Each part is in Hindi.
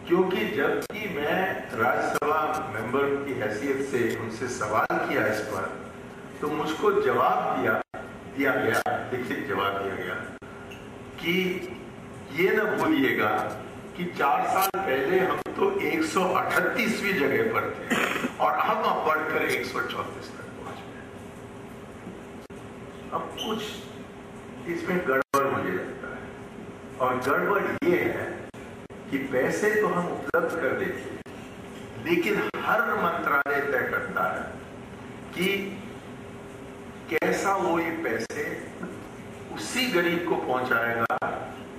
क्योंकि जबकि मैं राज्यसभा मेंबर की हैसियत से उनसे सवाल किया इस पर, तो मुझको जवाब दिया गया, लिखित जवाब दिया गया कि ये न भूलिएगा कि 4 साल पहले हम तो 138वीं जगह पर थे और हम अब बढ़कर 134 तक पहुंच गए। अब कुछ इसमें गड़बड़ मुझे लगता है, और गड़बड़ ये है कि पैसे तो हम उपलब्ध कर देते हैं, लेकिन हर मंत्रालय तय करता है कि कैसा वो ये पैसे उसी गरीब को पहुंचाएगा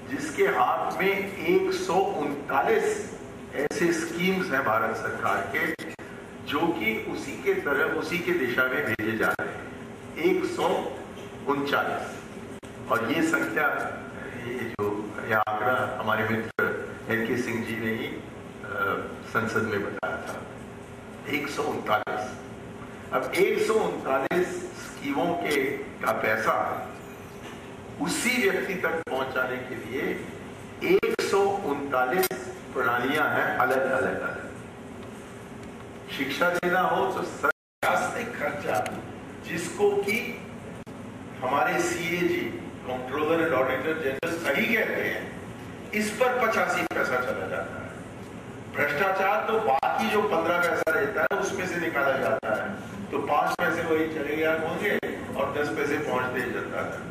जिसके हाथ में 139 ऐसे स्कीम्स हैं भारत सरकार के, जो कि उसी के तरफ, उसी के दिशा में भेजे जा रहे हैं। 139। और ये संख्या, ये जो यह आंकड़ा हमारे मित्र एल.के. सिंह जी ने ही संसद में बताया था, 139। अब 139 स्कीमों का पैसा उसी व्यक्ति तक पहुंचाने के लिए 139 प्रणालियां हैं, अलग अलग। शिक्षा देना हो तो प्रशासनिक खर्चा, जिसको कि हमारे CAG, controller and auditor general सही कहते हैं, इस पर 85 पैसा चला जाता है। भ्रष्टाचार तो बाकी जो 15 पैसा रहता है उसमें से निकाला जाता है, तो 5 पैसे वही चले गए होंगे और 10 पैसे पहुंचते ही जनता तक।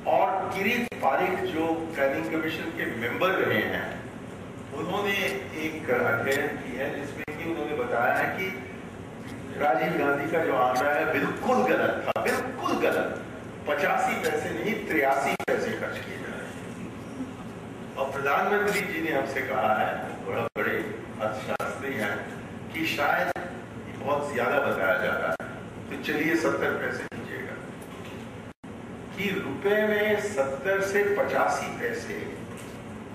और किरीट पारिक जो प्लानिंग कमीशन के मेंबर रहे हैं, उन्होंने एक अध्ययन किया है जिसमें कि उन्होंने बताया है कि राजीव गांधी का जो आंकड़ा है बिल्कुल गलत था, बिल्कुल गलत। 85 पैसे नहीं, 83 पैसे खर्च किए जा रहे हैं। और प्रधानमंत्री जी ने हमसे कहा है, बड़ा बड़े अर्थशास्त्री हैं, कि शायद बहुत ज्यादा बताया जा रहा है, तो चलिए 70 पैसे लीजिएगा। कि रुपए में 70 से 85 पैसे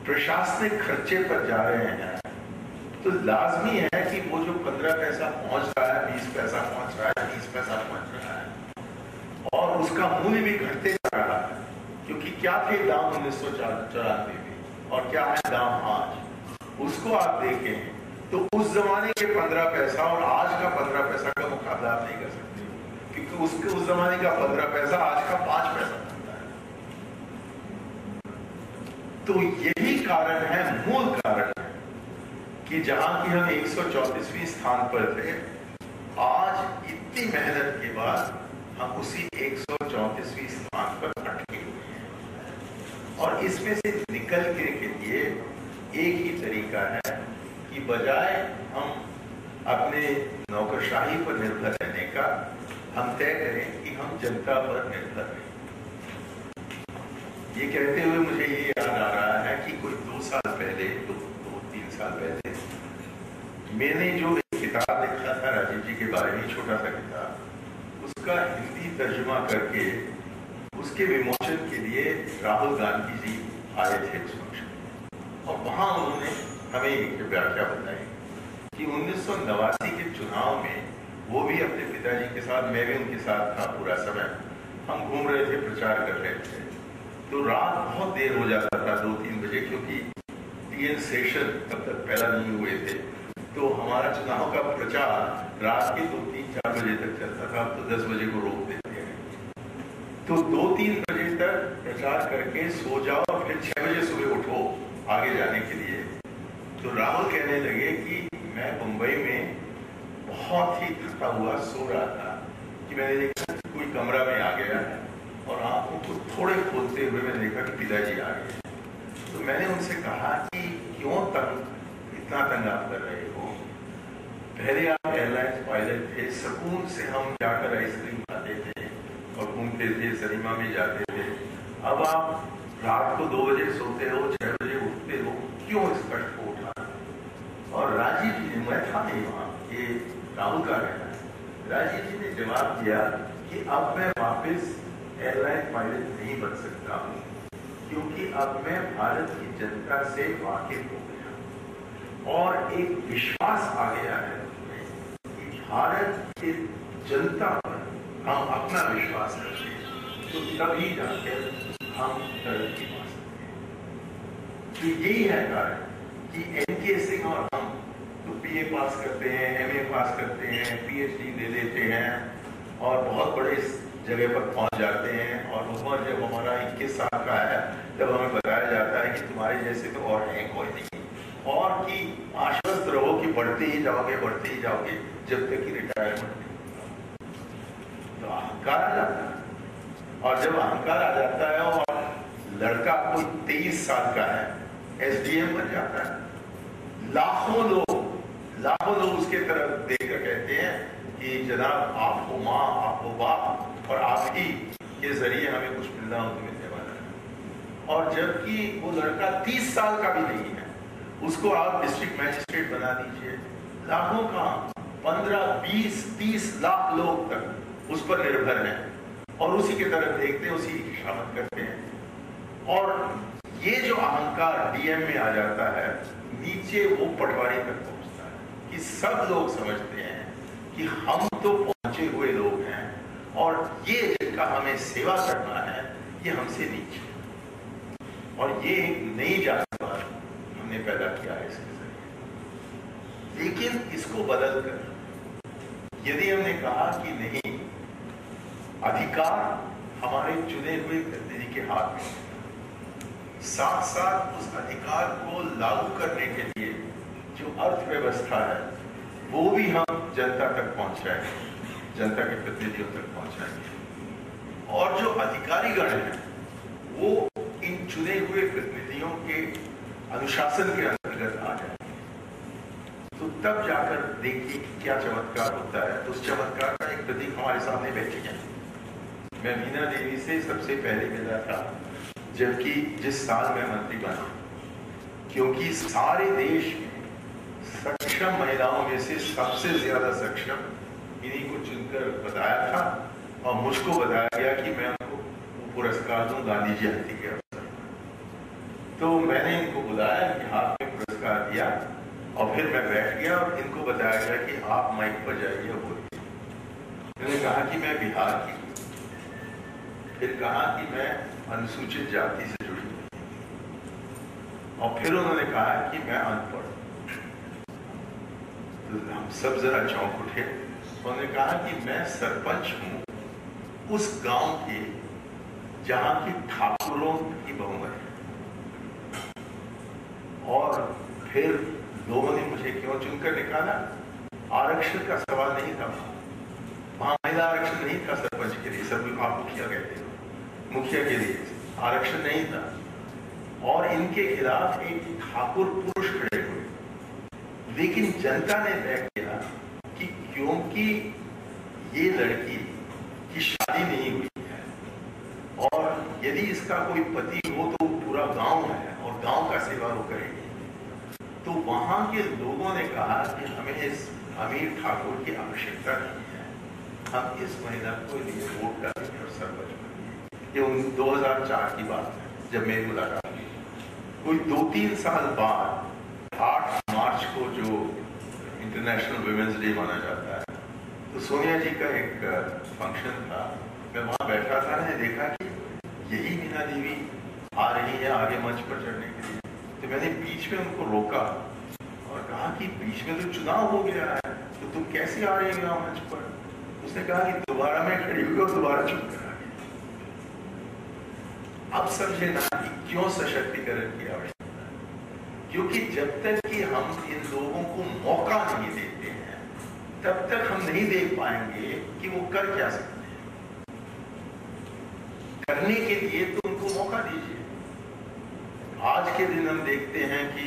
प्रशासनिक खर्चे पर जा रहे हैं, तो लाजमी है कि वो जो 15 पैसा पहुंच रहा है, 20 पैसा पहुंच रहा है, 30 पैसा पहुंच रहा है, और उसका मूल्य भी घटते जा रहा है। क्योंकि क्या थे दाम 1994 में और क्या है दाम आज, उसको आप देखें तो उस जमाने के 15 पैसा और आज का 15 पैसा का मुकाबला आप नहीं कर सकते, क्योंकि उस जमाने का 15 पैसा आज का 5 पैसा बनता है। तो यही कारण है, मूल कारण है, कि जहां की हम 134वें स्थान पर थे, आज इतनी मेहनत के बाद हम उसी 134वें स्थान पर अटके हुए हैं। और इसमें से निकलने के लिए एक ही तरीका है कि बजाय हम अपने नौकरशाही पर निर्भर रहने का, हम तय करें कि हम जनता पर निर्भर रहें। ये कहते हुए मुझे ये याद आ रहा है कि कोई 2 साल पहले, 2-3 साल पहले, मैंने जो एक किताब लिखा था राजीव जी के बारे में, छोटा सा किताब, उसका हिंदी तर्जुमा करके उसके विमोचन के लिए राहुल गांधी जी आए थे उस फंक्शन, और वहां उन्होंने हमें एक व्याख्या बताई कि 1989 के चुनाव में वो भी अपने पिताजी के साथ, मैं भी उनके साथ था पूरा समय, हम घूम रहे थे, प्रचार कर रहे थे, तो रात बहुत देर हो जाता था, 2-3 बजे, क्योंकि टीएन सेशन तब तक पैदा नहीं हुए थे, तो हमारा चुनाव का प्रचार रात के 2-3-4 बजे तक चलता था। तो 10 बजे को रोक देते हैं, तो 2-3 बजे तक प्रचार करके सो जाओ, फिर 6 बजे सुबह उठो आगे जाने के लिए। तो राहुल कहने लगे कि मैं मुंबई में बहुत ही थका हुआ सो रहा था कि मैंने देखा कि कोई कमरा में आ गया है, और आंखों को थोड़े खोलते हुए मैंने देखा कि पिताजी आ गए। तो मैंने उनसे कहा कि क्यों इतना तंग आप कर रहे हो? पहले आप एयरलाइंस पायलट थे, सुकून से हम जाकर आइसक्रीम खाते थे और घूमते थे, सिनेमा में जाते थे। अब आप रात को 2 बजे सोते हो, 6 बजे उठते हो, क्यों इस कष्ट को उठाना? और राजीव जी ने, मैं था नहीं वहां, ये राहुल का कहना है, राजीव जी ने जवाब दिया कि अब मैं वापस एयरलाइन पायलट नहीं बन सकता हूं, क्योंकि अब मैं भारत की जनता से वाकिफ हो गया और एक विश्वास आ गया है कि भारत की जनता पर हम अपना विश्वास रखें, तो तभी जाकर हम तरक्की पा सकते हैं। तो यही है कारण कि एनके सिंह और हम तो बीए पास करते हैं, एमए पास करते हैं, पीएचडी ले लेते हैं और बहुत बड़े जगह पर पहुंच जाते हैं। और उम्र जब हमारा 21 साल का है तब हमें बताया जाता है कि तुम्हारे जैसे तो और है कोई नहीं, और कि आश्वस्त रहो कि बढ़ते ही जाओगे जब तक कि रिटायरमेंट नहीं। तो अहंकार आ जाता है, और जब अहंकार आ जाता है और लड़का कोई 23 साल का है एसडीएम बन जाता है, लाखों लोग उसके तरफ देखकर कहते हैं कि जनाब आपको माँ, आपको बाप और आप ही के जरिए हमें कुछ मिलने वाला है। और जबकि वो लड़का 30 साल का भी नहीं है, उसको आप डिस्ट्रिक्ट मैजिस्ट्रेट बना दीजिए, लाखों का 15, 20, 30 लाख लोग तक उस पर निर्भर हैं और उसी की तरफ देखते हैं, उसी की शामत करते हैं। और ये जो अहंकार डीएम में आ जाता है, नीचे वो पटवारी तक पहुंचता है कि सब लोग समझते हैं कि हम तो पहुंचे हुए लोग हैं और ये जिनका हमें सेवा करना है ये हमसे नीचे। और ये एक नई जातिवाद हमने पैदा किया है इसके जरिए। लेकिन इसको बदलकर यदि हमने कहा कि नहीं, अधिकार हमारे चुने हुए प्रतिनिधि के हाथ में, साथ साथ उस अधिकार को लागू करने के लिए जो अर्थव्यवस्था है वो भी हम जनता तक पहुंचाएंगे, जनता के प्रतिनिधियों तक पहुंचाएंगे। और जो अधिकारीगण है वो इन चुने हुए प्रतिनिधियों के अनुशासन के अंतर्गत आ जाएंगे। तो तब जाकर देखिए कि क्या चमत्कार होता है। उस चमत्कार का एक प्रतीक हमारे सामने बैठी है। मैं मीना देवी से सबसे पहले मिला था जबकि जिस साल मैं मंत्री बना, क्योंकि सारे देश में सक्षम महिलाओं में से सबसे ज्यादा सक्षम इन्हीं को चुनकर बताया था और मुझको बताया गया कि मैं उनको पुरस्कार दूं गांधी जयंती के अवसर पर। तो मैंने इनको बुलाया, इनके हाथ में पुरस्कार दिया और फिर मैं बैठ गया और इनको बताया गया कि आप माइक पर जाइए और बोलिए। मैंने कहा कि मैं बिहार की, फिर कहा कि मैं अनुसूचित जाति से जुड़ी हुई, और फिर उन्होंने कहा कि मैं अनपढ़। तो हम सब जरा चौंक उठे। उन्होंने कहा कि मैं सरपंच हूं उस गांव के जहां की ठाकुरों की बहुमत है। और फिर लोगों ने मुझे क्यों चुनकर निकाला? आरक्षण का सवाल नहीं था वहां, महिला आरक्षण नहीं था सरपंच के लिए, सब आप मुखिया कहते हो, मुखिया के लिए आरक्षण नहीं था। और इनके खिलाफ एक ठाकुर पुरुष खड़े हुए, लेकिन जनता ने तय किया कि क्योंकि ये लड़की की शादी नहीं हुई है और यदि इसका कोई पति हो तो पूरा गांव है और गांव का सेवा वो करेगी, तो वहां के लोगों ने कहा कि हमें इस अमीर ठाकुर की आवश्यकता नहीं है, हम इस महिला को लिए वोट डालेंगे और सरपंच बनेंगे। ये 2004 की बात है जब मेरी मुलाकात हुई। कोई 2-3 साल बाद 8 मार्च को जो इंटरनेशनल वुमेन्स डे माना जाता है, तो सोनिया जी का एक फंक्शन था, मैं वहां बैठा था, मैंने देखा कि यही मीना देवी आ रही है आगे मंच पर चढ़ने के लिए। तो मैंने बीच में उनको रोका और कहा कि बीच में तो चुनाव हो गया है, तो तुम कैसे आ रही हो मंच पर? उसने कहा कि दोबारा मैं खड़ी हुई और दोबारा चुप कर आ गई। अब समझे ना कि क्यों सशक्तिकरण की आवश्यकता है, क्योंकि जब तक कि हम इन लोगों को मौका नहीं देते हैं तब तक हम नहीं देख पाएंगे कि वो कर क्या सकते हैं। करने के लिए तो उनको मौका दीजिए। आज के दिन हम देखते हैं कि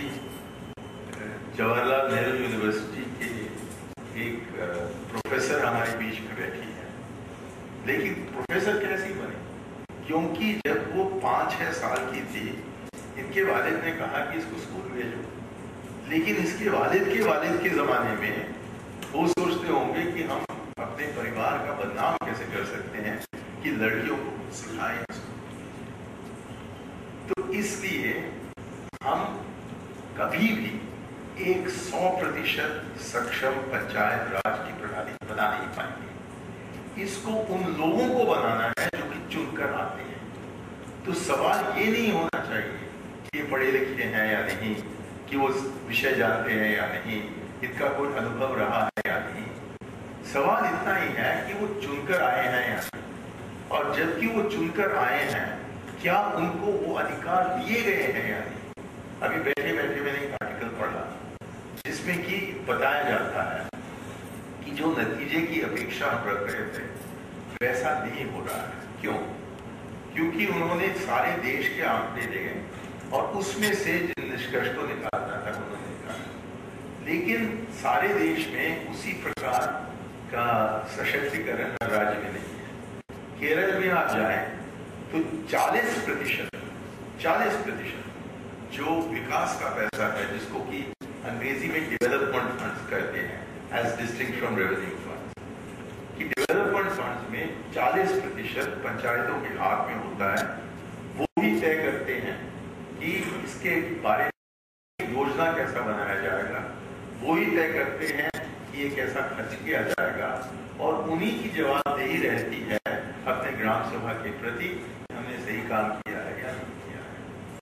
जवाहरलाल नेहरू यूनिवर्सिटी के एक प्रोफेसर हमारे बीच में बैठी है, लेकिन प्रोफेसर कैसी बने? क्योंकि जब वो 5-6 साल की थी, इनके वालिद ने कहा कि इसको स्कूल भेजो, लेकिन इसके वालिद के जमाने में वो सोचते होंगे कि हम अपने परिवार का बदनाम कैसे कर सकते हैं कि लड़कियों को सिखाएं। तो इसलिए हम कभी भी एक 100% सक्षम पंचायत राज की प्रणाली बना नहीं पाएंगे। इसको उन लोगों को बनाना है जो कि चुनकर आते हैं। तो सवाल ये नहीं होना चाहिए ये पढ़े लिखे हैं या नहीं, कि वो विषय जानते हैं या नहीं, इनका कोई अनुभव रहा है या नहीं। सवाल इतना ही है कि वो चुनकर आए हैं या नहीं, और जबकि वो चुनकर आए हैं, क्या उनको वो अधिकार दिए गए हैं या नहीं। अभी बैठे बैठे मैंने एक आर्टिकल पढ़ा जिसमें कि बताया जाता है कि जो नतीजे की अपेक्षा हम रख रहे थे वैसा नहीं हो रहा है। क्यों? क्योंकि उन्होंने सारे देश के आंकड़े लिए और उसमें से जिन निष्कर्ष को निकालना था उन्होंने निकाला, लेकिन सारे देश में उसी प्रकार का सशक्तिकरण हर राज्य में नहीं है। केरल में आप जाएं तो 40% जो विकास का पैसा है, जिसको कि अंग्रेजी में डेवलपमेंट फंड्स कहते हैं, as distinct from revenue funds, कि डेवलपमेंट फंड्स में 40% पंचायतों के हाथ में होता है। वो ही तय करते हैं कि इसके बारे में योजना कैसा बनाया जाएगा, वो ही तय करते हैं कि ये कैसा खर्च किया जाएगा, और उन्हीं की जवाबदेही रहती है अपने ग्राम सभा के प्रति, हमने सही काम किया